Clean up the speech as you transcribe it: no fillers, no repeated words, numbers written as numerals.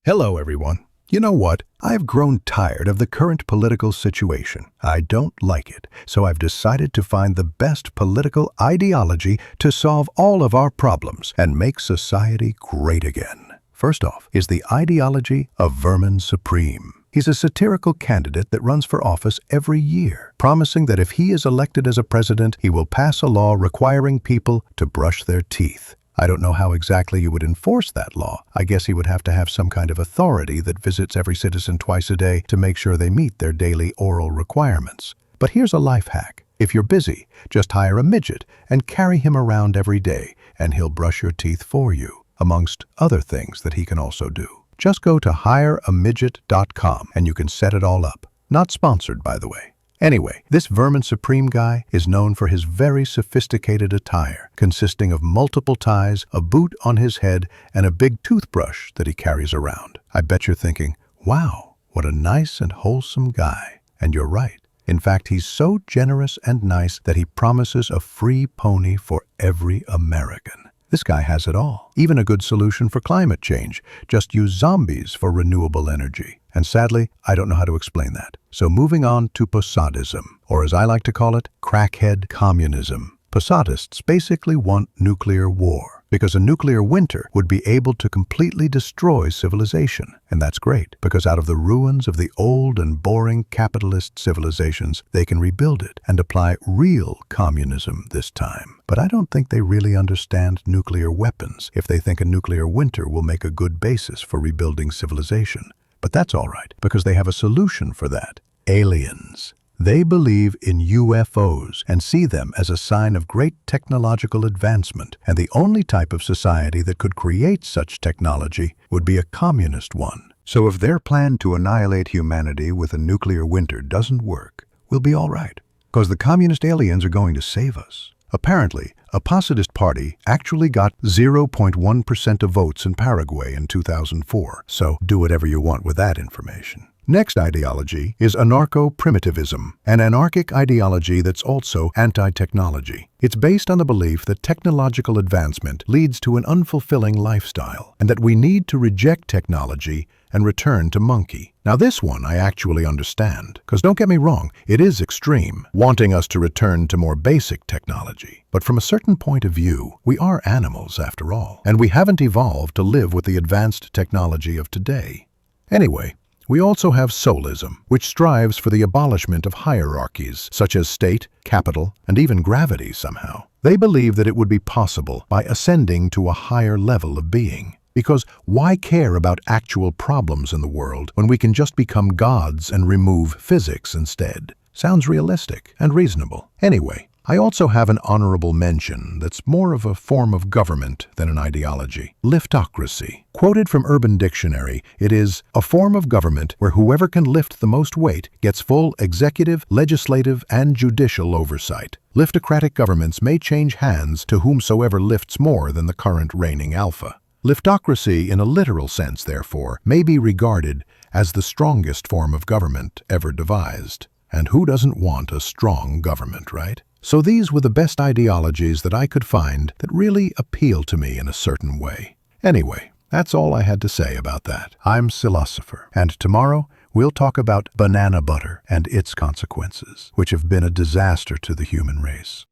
Hello, everyone. You know what? I've grown tired of the current political situation. I don't like it, so I've decided to find the best political ideology to solve all of our problems and make society great again. First off is the ideology of Vermin Supreme. He's a satirical candidate that runs for office every year, promising that if he is elected as a president, he will pass a law requiring people to brush their teeth. I don't know how exactly you would enforce that law. I guess he would have to have some kind of authority that visits every citizen twice a day to make sure they meet their daily oral requirements. But here's a life hack. If you're busy, just hire a midget and carry him around every day, and he'll brush your teeth for you, amongst other things that he can also do. Just go to hireamidget.com and you can set it all up. Not sponsored, by the way. Anyway, this Vermin Supreme guy is known for his very sophisticated attire, consisting of multiple ties, a boot on his head, and a big toothbrush that he carries around. I bet you're thinking, wow, what a nice and wholesome guy. And you're right. In fact, he's so generous and nice that he promises a free pony for every American. This guy has it all. Even a good solution for climate change. Just use zombies for renewable energy. And sadly, I don't know how to explain that. So moving on to Posadism, or as I like to call it, crackhead communism. Posadists basically want nuclear war, because a nuclear winter would be able to completely destroy civilization. And that's great, because out of the ruins of the old and boring capitalist civilizations, they can rebuild it and apply real communism this time. But I don't think they really understand nuclear weapons if they think a nuclear winter will make a good basis for rebuilding civilization. But that's all right, because they have a solution for that. Aliens. They believe in UFOs and see them as a sign of great technological advancement, and the only type of society that could create such technology would be a communist one. So if their plan to annihilate humanity with a nuclear winter doesn't work, we'll be all right, because the communist aliens are going to save us. Apparently, a Posadist party actually got 0.1% of votes in Paraguay in 2004, so do whatever you want with that information. Next ideology is Anarcho-Primitivism, an anarchic ideology that's also anti-technology. It's based on the belief that technological advancement leads to an unfulfilling lifestyle, and that we need to reject technology and return to monkey. Now this one I actually understand, because don't get me wrong, it is extreme, wanting us to return to more basic technology. But from a certain point of view, we are animals after all, and we haven't evolved to live with the advanced technology of today. Anyway, we also have Soulism, which strives for the abolishment of hierarchies, such as state, capital, and even gravity somehow. They believe that it would be possible by ascending to a higher level of being. Because why care about actual problems in the world when we can just become gods and remove physics instead? Sounds realistic and reasonable. Anyway, I also have an honorable mention that's more of a form of government than an ideology. Liftocracy. Quoted from Urban Dictionary, it is a form of government where whoever can lift the most weight gets full executive, legislative, and judicial oversight. Liftocratic governments may change hands to whomsoever lifts more than the current reigning alpha. Liftocracy, in a literal sense, therefore, may be regarded as the strongest form of government ever devised. And who doesn't want a strong government, right? So these were the best ideologies that I could find that really appeal to me in a certain way. Anyway, that's all I had to say about that. I'm Psilosopher, and tomorrow we'll talk about banana butter and its consequences, which have been a disaster to the human race.